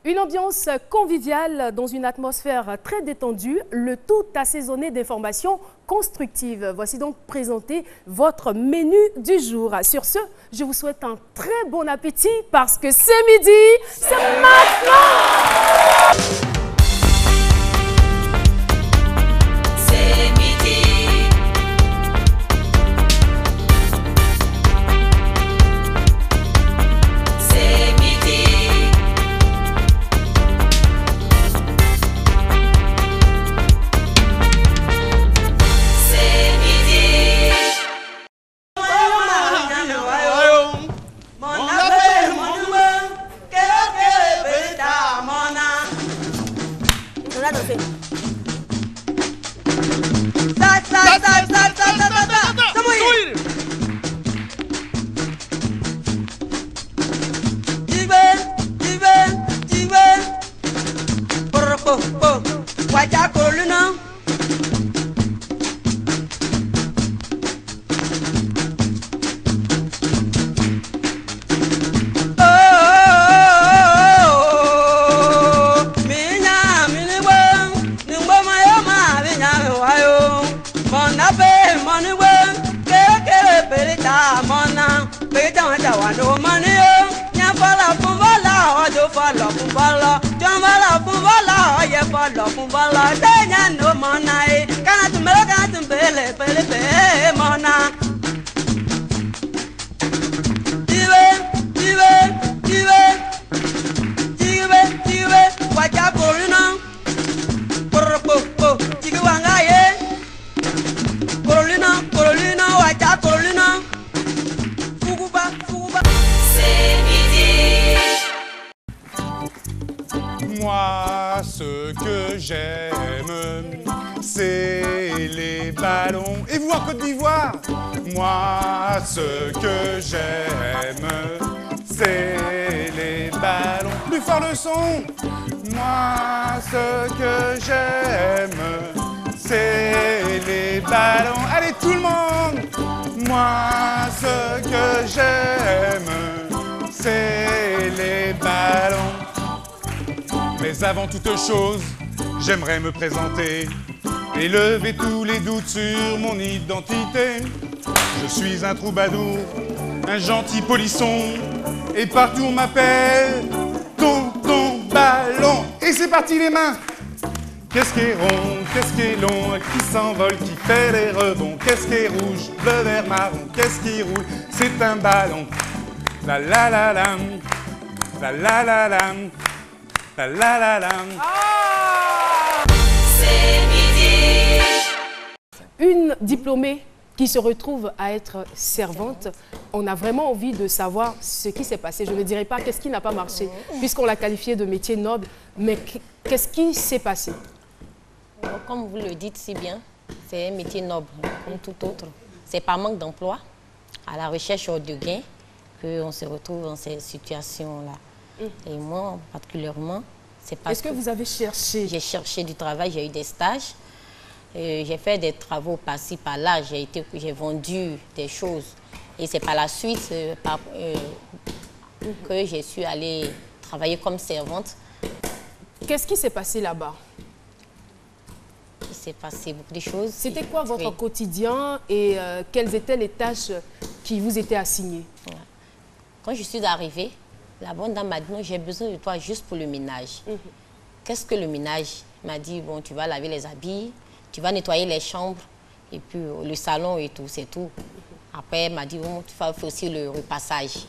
Une ambiance conviviale dans une atmosphère très détendue, le tout assaisonné d'informations constructives. Voici donc présenté votre menu du jour. Sur ce, je vous souhaite un très bon appétit parce que ce midi, c'est maintenant! Moi, ce que j'aime, c'est les ballons. Et vous, en Côte d'Ivoire? Moi, ce que j'aime, c'est les ballons. Plus fort le son. Moi, ce que j'aime, c'est les ballons. Allez, tout le monde. Moi, ce que j'aime, c'est les ballons. Mais avant toute chose, j'aimerais me présenter et lever tous les doutes sur mon identité. Je suis un troubadour, un gentil polisson, et partout on m'appelle Tonton Ballon. Et c'est parti les mains. Qu'est-ce qui est rond, qu'est-ce qui est long, qui s'envole, qui fait les rebonds? Qu'est-ce qui est rouge, bleu, vert, marron, qu'est-ce qui roule? C'est un ballon. La la la la, la la la la. La la la la. C'est midi. Une diplômée qui se retrouve à être servante, on a vraiment envie de savoir ce qui s'est passé. Je ne dirais pas qu'est-ce qui n'a pas marché, puisqu'on l'a qualifié de métier noble, mais qu'est-ce qui s'est passé? Comme vous le dites si bien, c'est un métier noble, comme tout autre. C'est par manque d'emploi, à la recherche de gains, qu'on se retrouve dans ces situations-là. Et moi, particulièrement, c'est parce que... Est-ce que vous avez cherché? J'ai cherché du travail, j'ai eu des stages. J'ai fait des travaux par-ci, par-là. J'ai vendu des choses. Et c'est par la suite que j'ai su aller travailler comme servante. Qu'est-ce qui s'est passé là-bas? Il s'est passé beaucoup de choses. C'était quoi votre quotidien et quelles étaient les tâches qui vous étaient assignées? Quand je suis arrivée, la bonne dame m'a dit, non, j'ai besoin de toi juste pour le ménage. Qu'est-ce que le ménage? Elle m'a dit, bon, tu vas laver les habits, tu vas nettoyer les chambres, et puis le salon et tout, c'est tout. Après, elle m'a dit, bon, tu vas faire aussi le repassage.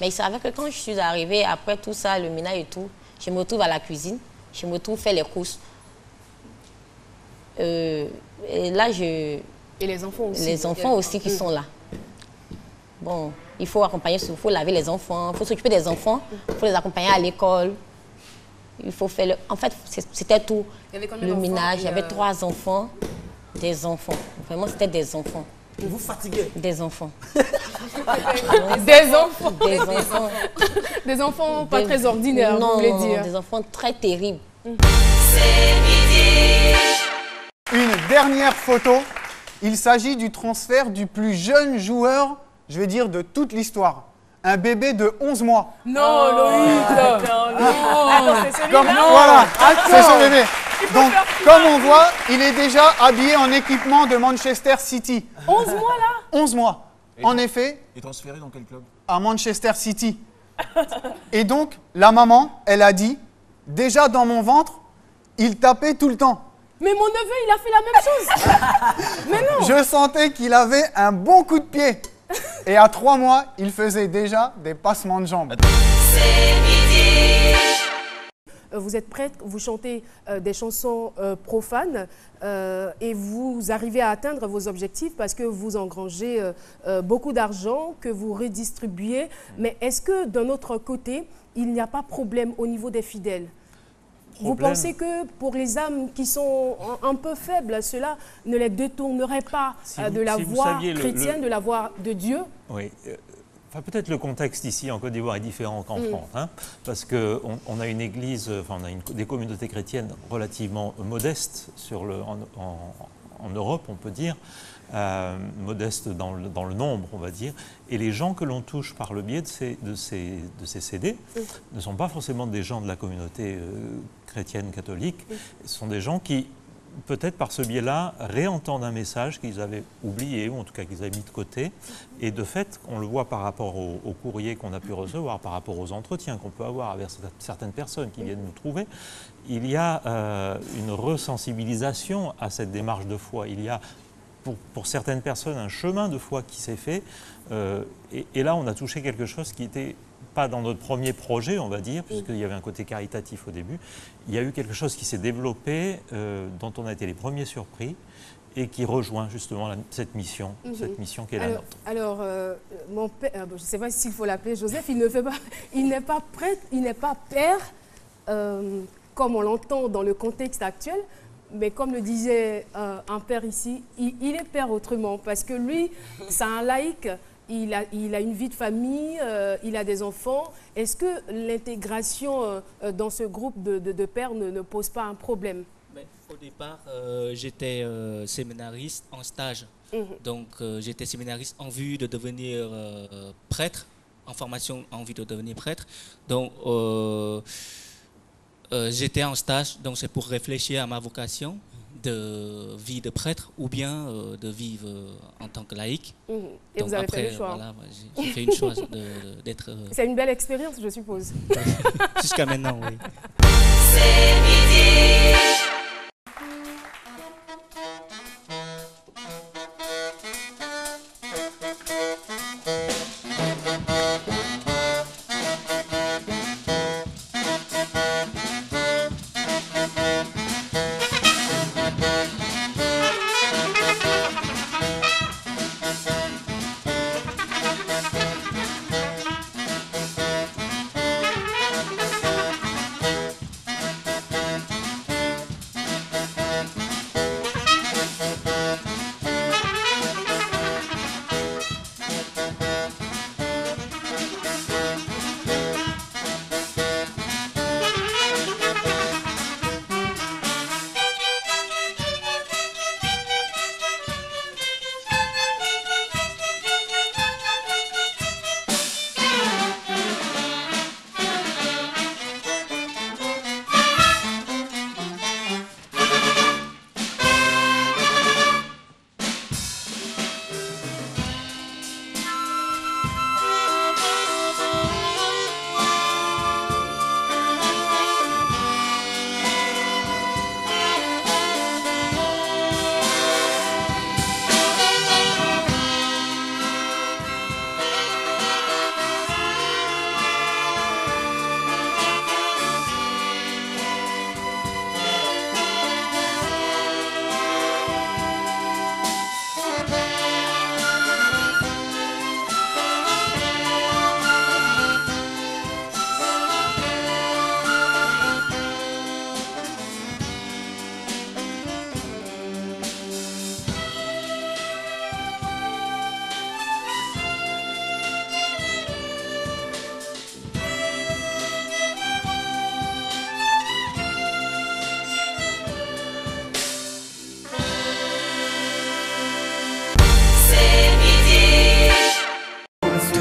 Mais il savait que quand je suis arrivée, après tout ça, le ménage et tout, je me retrouve à la cuisine, je me retrouve faire les courses. Et là, Et les enfants aussi? Les enfants aussi qui sont là. Bon, il faut accompagner, il faut laver les enfants, il faut s'occuper des enfants, il faut les accompagner à l'école. Il faut faire le... En fait, c'était tout. Le ménage, il y avait 3 enfants, des enfants. Vraiment, c'était des enfants. Vous vous fatiguez? Des enfants. Des enfants? Des enfants. Des enfants pas très ordinaires, non, vous voulez dire? Des enfants très terribles. C'est midi. Une dernière photo. Il s'agit du transfert du plus jeune joueur, je vais dire, de toute l'histoire. un bébé de 11 mois. Non, Loïc. Attends, c'est celui-là. Voilà, c'est son bébé. Il faut Donc, faire comme on voit, il est déjà habillé en équipement de Manchester City. 11 mois là. 11 mois. En effet, Et transféré dans quel club? à Manchester City. Et donc, la maman, elle a dit, déjà dans mon ventre, il tapait tout le temps. Mais mon neveu, il a fait la même chose. Mais non. Je sentais qu'il avait un bon coup de pied. Et à 3 mois, il faisait déjà des passements de jambes. Vous êtes prête, vous chantez des chansons profanes et vous arrivez à atteindre vos objectifs parce que vous engrangez beaucoup d'argent que vous redistribuez. Mais est-ce que d'un autre côté, il n'y a pas problème au niveau des fidèles? Vous pensez que pour les âmes qui sont un peu faibles, cela ne les détournerait pas de la voie chrétienne, de la voie de Dieu? Oui. Enfin, peut-être le contexte ici en Côte d'Ivoire est différent qu'en France, hein, parce qu'on a une église, enfin, on a des communautés chrétiennes relativement modestes en Europe, on peut dire, modestes dans le nombre, on va dire, et les gens que l'on touche par le biais de ces CD ne sont pas forcément des gens de la communauté chrétienne catholique, ce sont des gens qui, peut-être par ce biais-là, réentendent un message qu'ils avaient oublié, ou en tout cas qu'ils avaient mis de côté. Et de fait, on le voit par rapport au courrier qu'on a pu recevoir, par rapport aux entretiens qu'on peut avoir avec certaines personnes qui viennent nous trouver, il y a une resensibilisation à cette démarche de foi. Il y a, pour certaines personnes, un chemin de foi qui s'est fait. Et là, on a touché quelque chose qui était pas dans notre premier projet, on va dire, puisqu'il y avait un côté caritatif au début. Il y a eu quelque chose qui s'est développé, dont on a été les premiers surpris, et qui rejoint justement cette mission qui est la nôtre. Alors, mon père, je ne sais pas s'il faut l'appeler Joseph, il n'est pas prêtre, il n'est pas père, comme on l'entend dans le contexte actuel, mais comme le disait un père ici, il est père autrement, parce que lui, c'est un laïc. Il a une vie de famille, il a des enfants. Est-ce que l'intégration dans ce groupe de pères ne pose pas un problème? Au départ, j'étais séminariste en stage. Donc, j'étais séminariste en vue de devenir prêtre, en formation en vue de devenir prêtre. Donc, j'étais en stage, donc c'est pour réfléchir à ma vocation de vie de prêtre ou bien de vivre en tant que laïc. Et donc vous avez après, fait le choix. voilà, j'ai fait une choix d'être... C'est une belle expérience, je suppose. Jusqu'à maintenant, oui.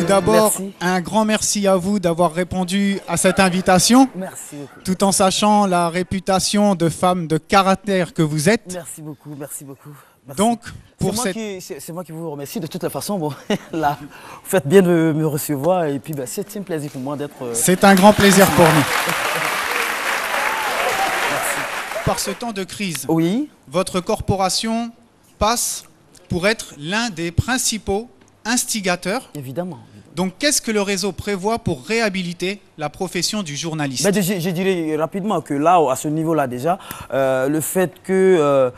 d'abord, Merci. un grand merci à vous d'avoir répondu à cette invitation, Merci beaucoup. tout en sachant la réputation de femme de caractère que vous êtes. Merci beaucoup, merci beaucoup. Merci. Donc, pour c'est moi qui vous remercie de toute la façon. Bon, là, vous faites bien de me recevoir et puis ben, c'est un plaisir pour moi d'être... C'est un grand plaisir pour nous. Par ce temps de crise, oui. Votre corporation passe pour être l'un des principaux instigateurs. Évidemment. Donc, qu'est-ce que le réseau prévoit pour réhabiliter la profession du journaliste? Ben, je dirais rapidement que là, à ce niveau-là déjà, le fait que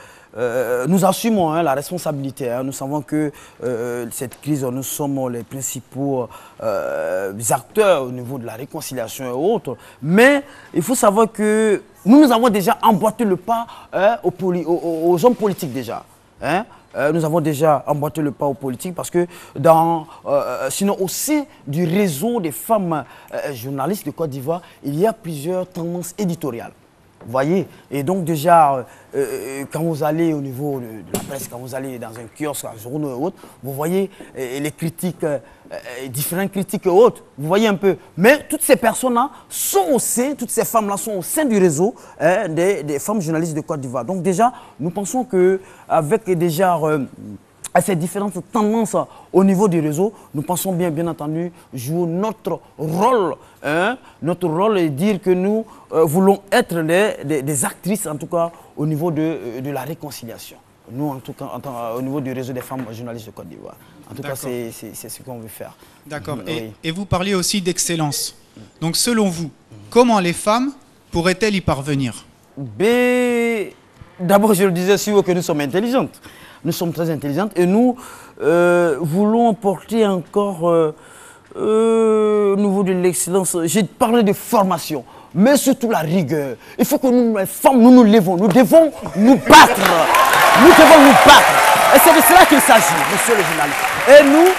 nous assumons la responsabilité. Nous savons que cette crise, nous sommes les principaux acteurs au niveau de la réconciliation et autres. Mais il faut savoir que nous avons déjà emboîté le pas aux hommes politiques déjà. Nous avons déjà emboîté le pas aux politiques parce que sinon au sein du réseau des femmes journalistes de Côte d'Ivoire, il y a plusieurs tendances éditoriales. Vous voyez? Et donc déjà, quand vous allez au niveau de la presse, quand vous allez dans un kiosque, un journal ou autre, vous voyez les critiques, différentes critiques et autres. Vous voyez un peu. Mais toutes ces personnes-là sont au sein, toutes ces femmes-là sont au sein du réseau des femmes journalistes de Côte d'Ivoire. Donc déjà, nous pensons qu'avec déjà... à ces différentes tendances au niveau du réseau, nous pensons bien entendu jouer notre rôle. Notre rôle est dire que nous voulons être des actrices, en tout cas, au niveau de la réconciliation. Nous, en tout cas, au niveau du réseau des femmes journalistes de Côte d'Ivoire. En tout cas, c'est ce qu'on veut faire. D'accord. Oui. Et vous parliez aussi d'excellence. Donc, selon vous, comment les femmes pourraient-elles y parvenir? D'abord, je le disais sur que nous sommes intelligentes. Nous sommes très intelligentes et nous voulons porter encore au niveau de l'excellence. J'ai parlé de formation, mais surtout la rigueur. Il faut que nous, les femmes, nous nous levons. Nous devons nous battre. Nous devons nous battre. Et c'est de cela qu'il s'agit, monsieur le journaliste. Et nous,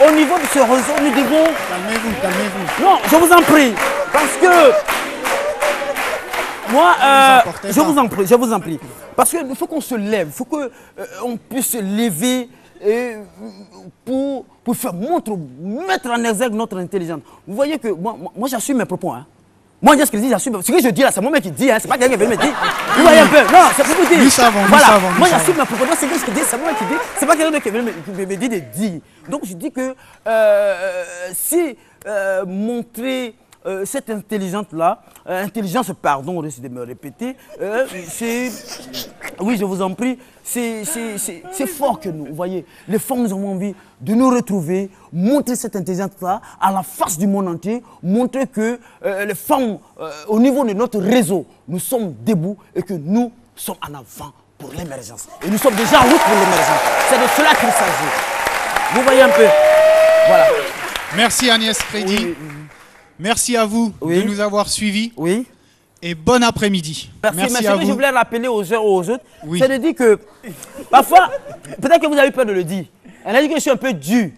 au niveau de ce réseau, nous devons... Calmez-vous, calmez-vous. Non, je vous en prie. Parce que... Moi, je vous en prie. Parce qu'il faut qu'on se lève, il faut qu'on puisse se lever pour mettre en exergue notre intelligence. Vous voyez que moi j'assume mes propos. Moi, ce que je dis, j'assume. Ce que je dis là, c'est moi qui dis, c'est pas quelqu'un qui veut me dire. Vous voyez un peu? Non, c'est pour vous dire. Nous savons, voilà. nous savons. Moi, j'assume mes propos. Ce que je dis, c'est moi qui dis. C'est pas quelqu'un qui veut me dire de dire. Donc, je dis que si montrer cette intelligence-là, pardon, on risque de me répéter, oui, je vous en prie, c'est fort que nous, vous voyez, les femmes, nous avons envie de nous retrouver, montrer cette intelligence-là à la face du monde entier, montrer que les femmes, au niveau de notre réseau, nous sommes debout et que nous sommes en avant pour l'émergence. Et nous sommes déjà en route pour l'émergence. C'est de cela qu'il s'agit. Vous voyez un peu. Voilà. Merci Agnès Crédit. Oui. Merci à vous de nous avoir suivis. Oui. Et bon après-midi. Merci à vous. Ce que je voulais rappeler aux autres, oui. C'est de dire que parfois, peut-être que vous avez peur de le dire. Elle a dit que je suis un peu dur.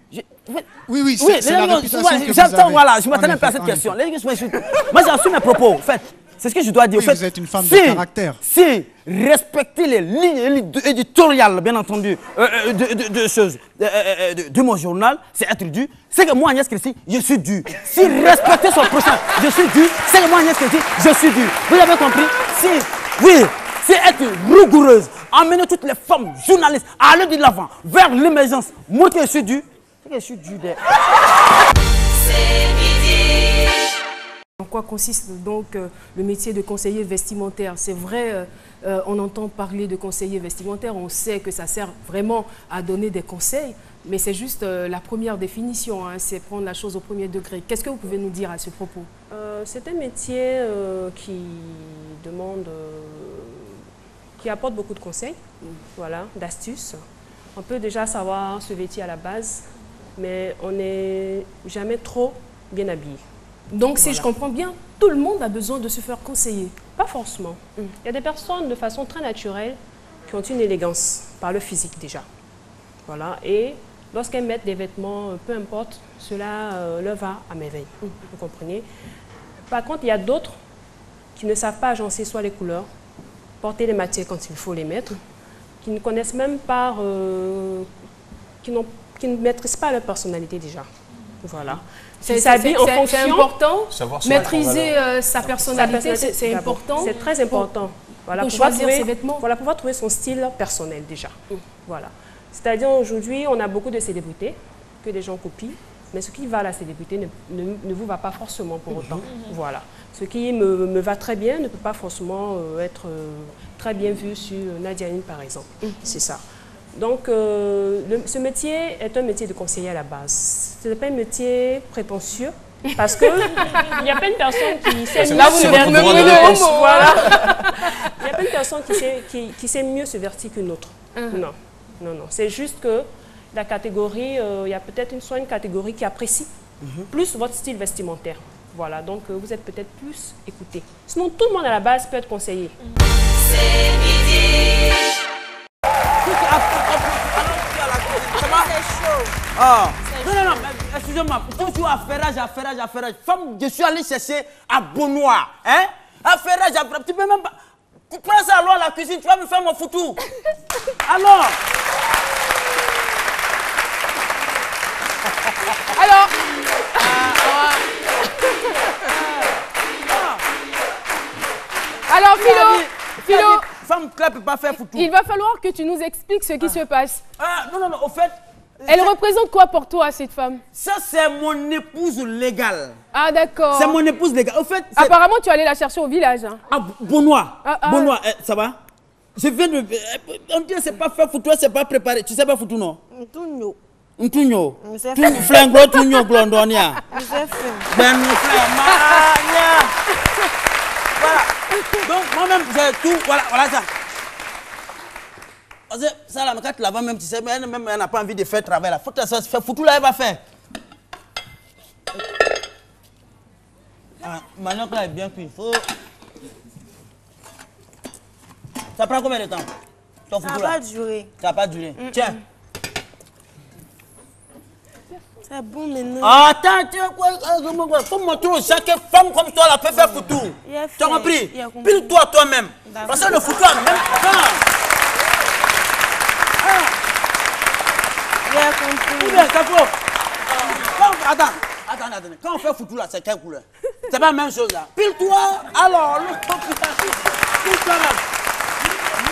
Oui, c'est la réputation que vous j'entends, avez. voilà, je m'attendais pas à cette question. Moi, j'assume mes propos, en fait. C'est ce que je dois dire. Oui, en fait, vous êtes une femme de caractère. Si respecter les lignes éditoriales, bien entendu, de mon journal, c'est être dur. C'est que moi, Agnès Christie, je suis dur. Si respecter son prochain, je suis dur. C'est que moi, Agnès Christie, je suis dur. Vous avez compris? C'est être rigoureuse. Emmener toutes les femmes journalistes à aller de l'avant, vers l'émergence. Moi que je suis dur, c'est que je suis dur. En quoi consiste donc le métier de conseiller vestimentaire? C'est vrai, on entend parler de conseiller vestimentaire, on sait que ça sert vraiment à donner des conseils, mais c'est juste la première définition, c'est prendre la chose au premier degré. Qu'est-ce que vous pouvez nous dire à ce propos? C'est un métier qui demande, qui apporte beaucoup de conseils, voilà, d'astuces. On peut déjà savoir se vêtir à la base, mais on n'est jamais trop bien habillé. Donc, si je comprends bien, tout le monde a besoin de se faire conseiller. Pas forcément. Il y a des personnes de façon très naturelle qui ont une élégance par le physique déjà. Voilà. Et lorsqu'elles mettent des vêtements, peu importe, cela leur va à merveille. Vous comprenez? Par contre, il y a d'autres qui ne savent pas agencer soit les couleurs, porter les matières quand il faut les mettre, qui ne connaissent même pas, qui ne maîtrisent pas leur personnalité déjà. Voilà. C'est Il s'habille en fonction. C'est important. Savoir se mettre en Maîtriser valeur. sa personnalité, c'est important. C'est très important. Voilà, pour pouvoir choisir trouver, ses vêtements. voilà, pouvoir trouver son style personnel déjà. Voilà. C'est-à-dire aujourd'hui, on a beaucoup de célébrités que des gens copient, mais ce qui va à la célébrité ne vous va pas forcément pour autant. Voilà. Ce qui me va très bien ne peut pas forcément être très bien vu sur Nadiaine, par exemple. C'est ça. Donc, ce métier est un métier de conseiller à la base. Ce n'est pas un métier prétentieux, parce qu'il y a plein de personnes qui s'aiment Là, vous me prenez au mot. Voilà. Il y a plein de personnes qui s'aiment mieux se vertir qu'une autre. Non, non, non. C'est juste que la catégorie, il y a peut-être soit une catégorie qui apprécie plus votre style vestimentaire. Voilà, donc vous êtes peut-être plus écouté. Sinon, tout le monde à la base peut être conseillé. C'est midi. Ah. Non, non, non, excusez-moi, toujours affairage. Femme, je suis allé chercher à Bonnois, hein? Affairage, tu peux même pas. Tu prends ça alors à la cuisine, tu vas me faire mon foutu. Alors. Alors, Philo, Femme, tu ne peux pas faire foutu. il va falloir que tu nous expliques ce qui se passe. Ah, non, au fait. Elle représente quoi pour toi, cette femme? Ça, c'est mon épouse légale. Ah, d'accord. C'est mon épouse légale. Au fait, apparemment, tu allais la chercher au village. Hein. Ah, Bonnois. Bonnois, ça va? Je viens de. On dit que c'est pas fait foutu, c'est pas préparé. Tu sais pas foutu, non? Ntunyo. Flingo, tunyo, glondonia. Ben, voilà. Donc, moi-même, j'ai tout. Voilà ça. Ça, là, quand tu la vois même, tu sais, elle n'a pas envie de faire travail là. Faut que ça se fait foutu là, elle va faire. Maintenant que là est bien cuit, faut. Ça prend combien de temps? Ça va pas durer. Ça va pas durer. Tiens. C'est bon maintenant. Attends, faut montrer aux gens que femme comme toi, elle peut faire foutu. Tu as compris? Pile-toi toi-même. Parce que le foutu a même temps. J'ai compris. Bien, ça faut. Attends. Quand on fait foutu là, c'est quelle couleur? C'est pas la même chose là. Pile-toi, alors, pile-toi même.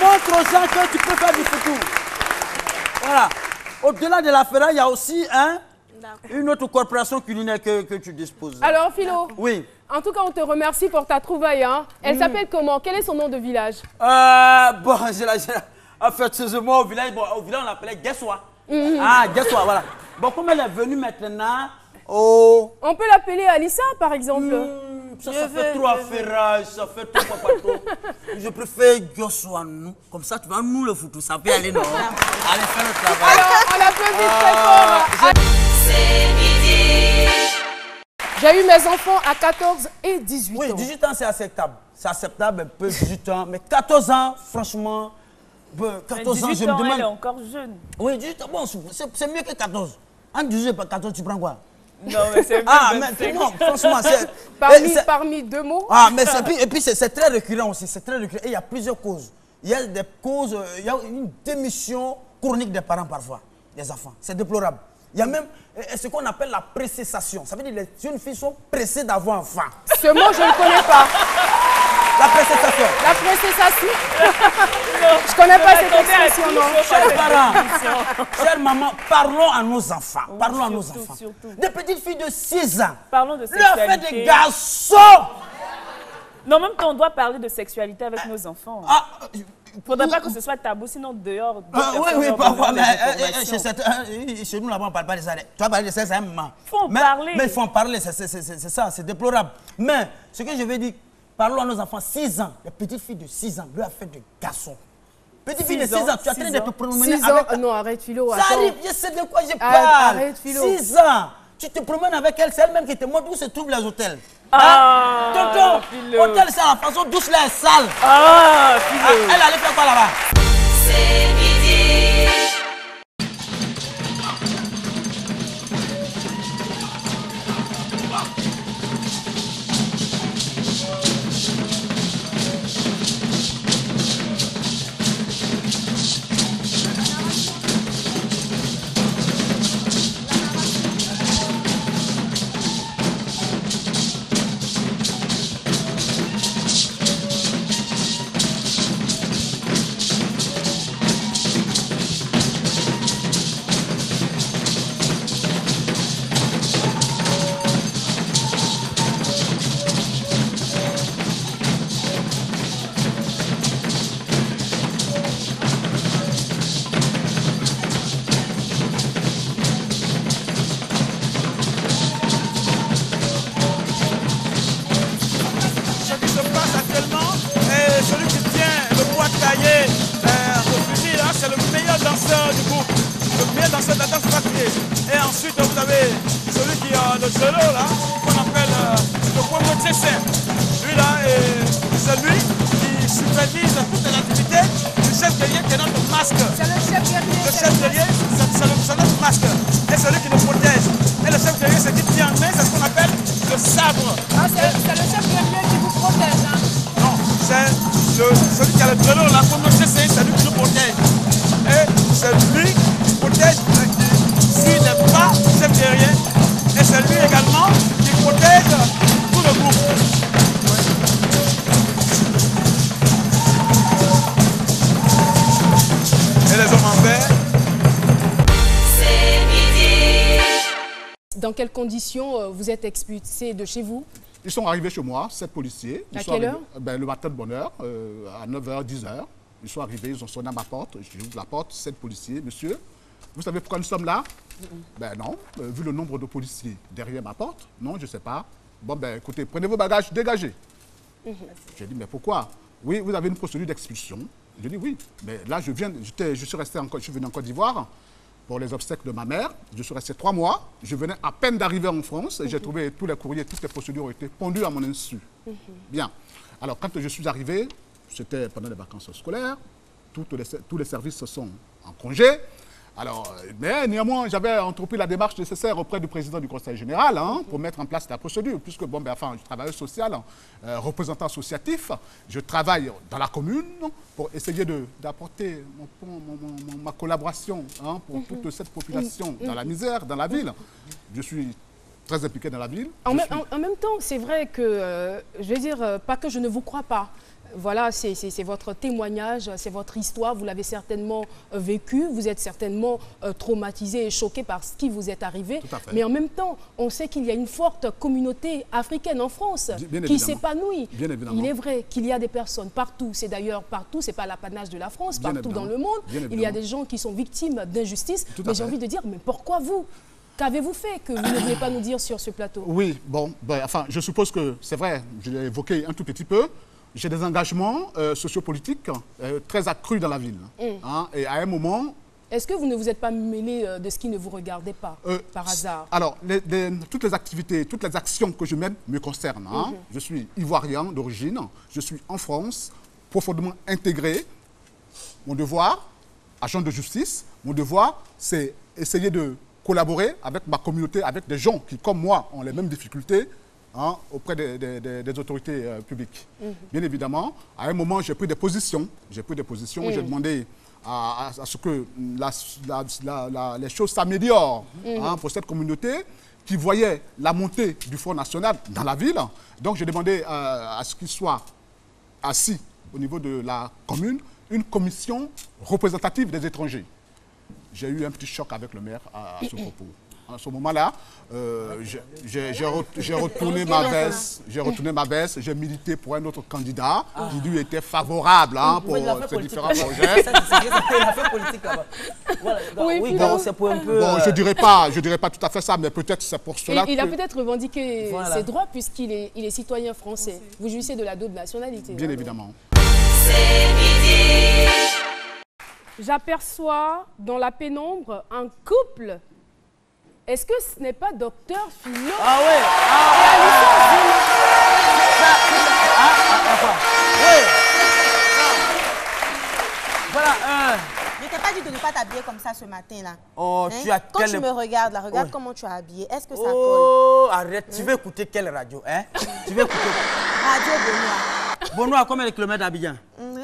Montre aux gens que tu peux faire du foutu. Voilà. Au-delà de la ferraille, il y a aussi une autre corporation culinaire que tu disposes. Alors, Philo. Oui. En tout cas, on te remercie pour ta trouvaille. Hein. Elle s'appelle comment? Quel est son nom de village? Bon, en fait, c'est moi au village, on l'appelait Guessois. Ah, Guessois, voilà. Bon, comme elle est venue maintenant au... On peut l'appeler Alissa, par exemple. Ça fait trop affairage, ça fait trop papato. Je préfère Guessois, nous. Comme ça, tu vas nous le foutre, ça peut aller, non? Allez, fais le travail. Alors, on applaudit très fort. C'est midi. J'ai eu mes enfants à 14 et 18 ans. Oui, 18 ans, c'est acceptable. C'est acceptable, un peu 18 ans. Mais 14 ans, franchement, 14 ans, je me demande... Elle est encore jeune. Oui, 18 ans, bon, c'est mieux que 14. En 18 et 14, tu prends quoi? Non, mais c'est mais non, franchement, c'est... Parmi deux mots. Ah, mais et puis c'est très récurrent aussi, c'est très récurrent. Et il y a plusieurs causes. Il y a des causes, il y a une démission chronique des parents parfois, des enfants. C'est déplorable. Il y a même ce qu'on appelle la précessation. Ça veut dire que les jeunes filles sont pressées d'avoir enfant. Ce mot, je ne connais pas. La précessation. La précessation. Je ne connais pas cette expression, non. Chers parents, chères mamans, parlons à nos enfants. Parlons à nos enfants. Surtout. Des petites filles de 6 ans. Parlons de leur sexualité. fait des garçons. Non, même quand on doit parler de sexualité avec nos enfants. Il ne faudrait pas que ce soit tabou, sinon dehors. Oui, parfois, mais chez nous, là-bas, on ne parle pas de ça. Tu vas parler de ça, c'est un moment. Il faut en parler. Mais il faut en parler, c'est ça, c'est déplorable. Mais ce que je veux dire, parlons à nos enfants, 6 ans, les petites filles de 6 ans, lui a fait de garçons. Petite fille de 6 ans, tu es en train de te promener avec... Non, arrête, Philo, ça arrive, je sais de quoi je parle. Arrête, Philo. 6 ans, tu te promènes avec elle, c'est elle-même qui te montre où se trouvent les hôtels. Tonton, hôtel, c'est la façon douce, là, est sale. Elle allait faire quoi là-bas? C'est midi. Madié. Et ensuite, vous avez celui qui a le zéro là, qu'on appelle le Congo Tsessé. Lui là, c'est lui qui supervise toutes les activités du chef guerrier qui est notre masque. C'est le chef guerrier. Le chef guerrier, c'est notre masque. Et celui qui nous protège. Et le chef guerrier, c'est qui tient en main, c'est ce qu'on appelle le sabre. Ah, c'est le chef guerrier qui vous protège, hein? Non, c'est celui qui a le vélo là, comme le CC, c'est lui qui nous protège. Et c'est lui qui protège, qui suit les pas du chef guerrier. Et c'est lui également qui protège tout le groupe. Et les hommes en vert. Dans quelles conditions vous êtes expulsé de chez vous? Ils sont arrivés chez moi, 7 policiers. À quelle heure? Le matin de bonne heure, à 9h, 10h. Ils sont arrivés, ils ont sonné à ma porte. J'ouvre la porte, 7 policiers. Monsieur, vous savez pourquoi nous sommes là? Ben non, vu le nombre de policiers derrière ma porte, non, je ne sais pas. Bon, ben écoutez, prenez vos bagages, dégagez. J'ai dit, mais pourquoi? Oui, vous avez une procédure d'expulsion. Je dis oui, mais là, je suis venu en Côte d'Ivoire pour les obsèques de ma mère. Je suis resté 3 mois. Je venais à peine d'arriver en France et j'ai trouvé tous les courriers, toutes les procédures ont été pondues à mon insu. Bien. Alors, quand je suis arrivé, c'était pendant les vacances scolaires. Tous les services sont en congé. Alors, mais néanmoins, j'avais entrepris la démarche nécessaire auprès du président du Conseil général pour mettre en place la procédure, puisque bon, ben, enfin, je travaille social, représentant associatif, je travaille dans la commune pour essayer d'apporter ma collaboration pour toute cette population dans la misère, dans la ville. Je suis très impliqué dans la ville. En même temps, c'est vrai que, je vais dire, pas que je ne vous crois pas. Voilà, c'est votre témoignage, c'est votre histoire, vous l'avez certainement vécu, vous êtes certainement traumatisé et choqué par ce qui vous est arrivé. Mais en même temps, on sait qu'il y a une forte communauté africaine en France qui s'épanouit. Il est vrai qu'il y a des personnes partout, c'est d'ailleurs partout, c'est pas l'apanage de la France, partout dans le monde, il y a des gens qui sont victimes d'injustice. Mais j'ai envie de dire, mais pourquoi vous? Qu'avez-vous fait que vous ne voulez pas nous dire sur ce plateau? Oui, bon, ben, enfin, je suppose que c'est vrai, je l'ai évoqué un tout petit peu. J'ai des engagements sociopolitiques très accrus dans la ville. Et à un moment... Est-ce que vous ne vous êtes pas mêlé de ce qui ne vous regardait pas, par hasard? Alors, toutes les activités, toutes les actions que je mène me concernent. Je suis ivoirien d'origine, je suis en France, profondément intégré. Mon devoir, agent de justice, mon devoir, c'est essayer de collaborer avec ma communauté, avec des gens qui, comme moi, ont les mêmes difficultés, auprès des autorités publiques. Bien évidemment, à un moment, j'ai pris des positions. J'ai j'ai demandé à ce que les choses s'améliorent pour cette communauté qui voyait la montée du Front National dans la ville. Donc, j'ai demandé à ce qu'il soit assis au niveau de la commune une commission représentative des étrangers. J'ai eu un petit choc avec le maire à ce propos. À ce moment-là, j'ai retourné ma veste, j'ai milité pour un autre candidat qui lui était favorable pour ces différents projets. Il a fait politique là-bas. Oui, c'est pour un peu... Bon, je dirais pas tout à fait ça, mais peut-être c'est pour cela Il a peut-être revendiqué ses droits puisqu'il est citoyen français. Vous jouissez de la double nationalité. Bien évidemment. J'aperçois dans la pénombre un couple. Est-ce que ce n'est pas Docteur Philo? Ah ouais. Oui. Voilà. Je t'ai pas dit de ne pas t'habiller comme ça ce matin-là. Oh, tu as Quand tu me regardes, là, regarde comment tu es habillé. Est-ce que ça colle? Oh, arrête. Tu veux écouter quelle radio, hein? Tu veux écouter Radio Benoît. Benoît, combien de kilomètres d'Abidjan?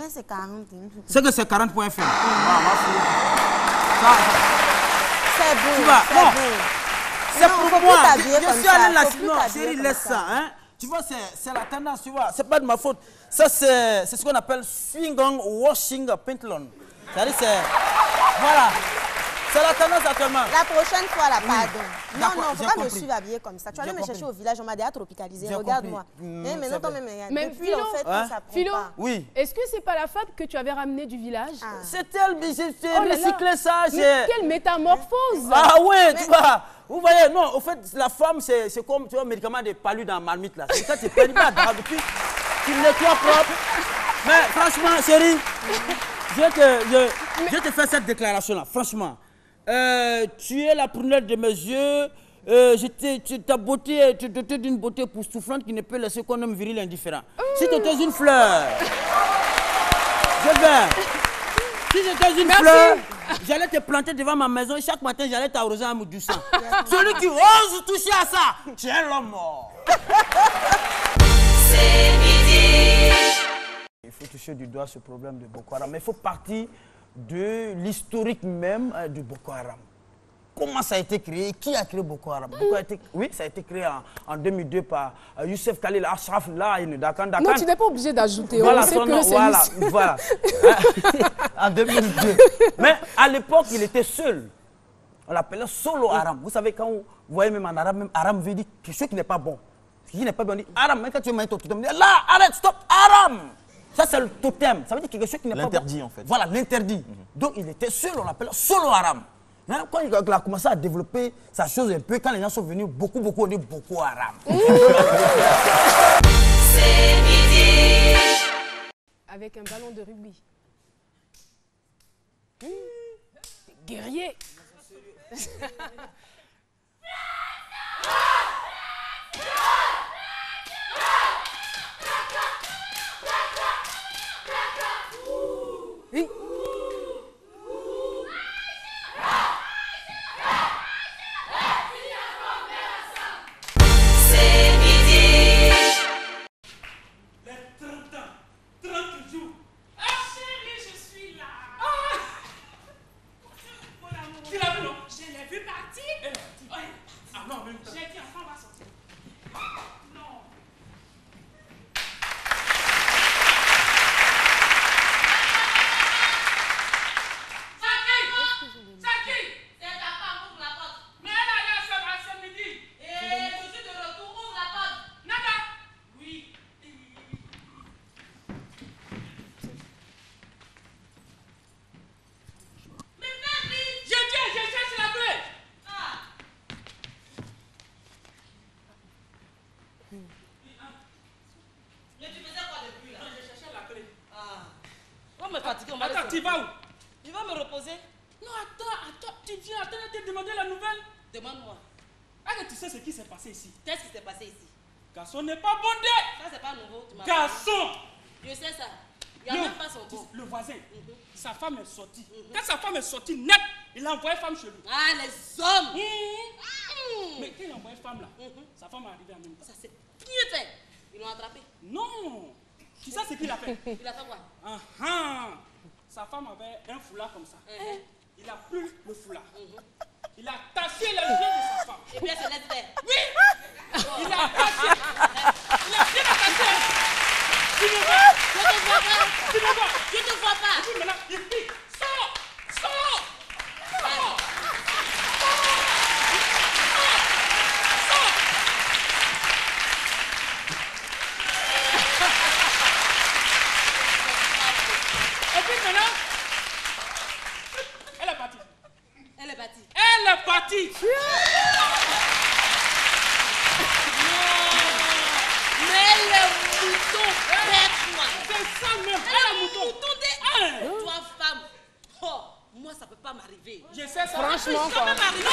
C'est 40. C'est que c'est 40.5. C'est beau. Tu vois, c'est beau. C'est pour moi. Je suis allé là, non, chérie, laisse ça. Hein? Tu vois, c'est la tendance, tu vois. C'est pas de ma faute. Ça, c'est ce qu'on appelle swing on washing pentalon. C'est-à-dire, voilà. C'est la tendance actuellement. La prochaine fois, là, pardon. Non, faut pas me suivre habillé comme ça. Tu vas aller me chercher au village, on m'a déjà tropicalisé. Regarde-moi. Mais maintenant, toi même, depuis en fait, ça prend pas. Oui. Est-ce que c'est pas la femme que tu avais ramenée du village? C'est elle, j'ai recyclé ça. Quelle métamorphose! Ah ouais, tu vois. Vous voyez, non, au fait, la femme, c'est comme, tu vois, un médicament de palu dans la marmite, là. C'est ça, c'est pas depuis, tu nettoies propre. Mais franchement, chérie, je te fais cette déclaration-là, franchement. Tu es la prunelle de mes yeux. Ta beauté, tu es dotée d'une beauté époustouflante qui ne peut laisser qu'un homme viril indifférent. Si tu étais une fleur, je viens. Si j'étais une fleur, j'allais te planter devant ma maison et chaque matin, j'allais t'arroser un mou du sang. Celui qui ose toucher à ça, tu es l'homme mort. C'est midi. Il faut toucher du doigt ce problème de Boko Haram. Mais il faut partir de l'historique même de Boko Haram. Comment ça a été créé? Qui a créé Boko Haram? Oui, ça a été créé en 2002 par Youssef Khalil Ashraf Dakan. Non, tu n'es pas obligé d'ajouter. Voilà, voilà. En 2002. Mais à l'époque, il était seul. On l'appelait Solo Haram. Vous savez, quand vous voyez même en arabe, même Haram veut dire quelque chose qui n'est pas bon. Ce qui n'est pas bon, on dit Haram. Même quand tu mets ton totem, on dit là, arrête, stop, Haram. Ça, c'est le totem. Ça veut dire quelque chose qui n'est pas bon. L'interdit, en fait. Voilà, l'interdit. Donc, il était seul, on l'appelait Solo Haram. Quand il a commencé à développer sa chose un peu, quand les gens sont venus, beaucoup ont dit Boko Haram. C'est midi. Avec un ballon de rugby. Guerrier. Oui. Attends, tu vas où? Je vais me reposer. Non, attends, tu viens, attends, te demander la nouvelle. Demande-moi. Tu sais ce qui s'est passé ici? Qu'est-ce qui s'est passé ici? Garçon n'est pas bondé. Ça, c'est pas nouveau. Garçon! Je sais ça. Il n'y a même pas son beau. Le voisin, sa femme est sortie. Quand sa femme est sortie net, il a envoyé femme chez lui. Ah, les hommes! Mais quand il a envoyé femme là, sa femme est arrivée en même temps. Ça, c'est bien fait. Ils l'ont attrapé. Non! Tu sais ce qu'il a fait? Il a fait quoi? Sa femme avait un foulard comme ça. Il a pris le foulard. Il a tassé les yeux de sa femme. Et puis elle se laisse faire. Oui! Il a tassé. Il a bien tassé. Tu me vois? Je te vois pas. Tu me vois? Je te vois pas. Et puis maintenant, il pique. Sors! Sors! Sors! Et puis maintenant, elle est partie. Elle est partie. Elle est partie. Mais le mouton, perds-moi. C'est ça même. Elle est mouton des toi, femme. Oh, moi, ça peut pas m'arriver. Je sais ça. Franchement, ça peut m'arriver. Non.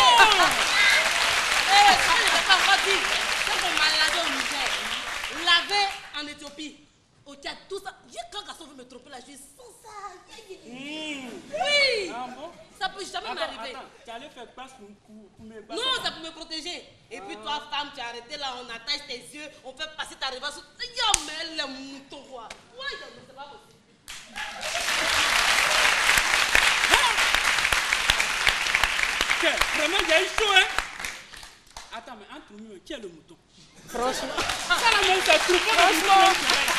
Ça ne peut pas encore dire. C'est qu'on m'a lavé au Niger, lavé en Éthiopie. Au Tchad, tout ça. Quand un garçon veut me tromper là, je sens ça. Oui. Ah bon? Ça peut jamais m'arriver. Tu allais faire passe pour me battre. Non, ça peut me protéger. Et puis toi, femme, tu as arrêté là, on attache tes yeux, on fait passer ta revanche. Yo, mais le mouton, quoi. Ouais, c'est pas possible. Vraiment, il y a eu chaud, hein? Attends, mais entre nous, qui est le mouton? Franchement. Ça, la même, c'est trop. Franchement.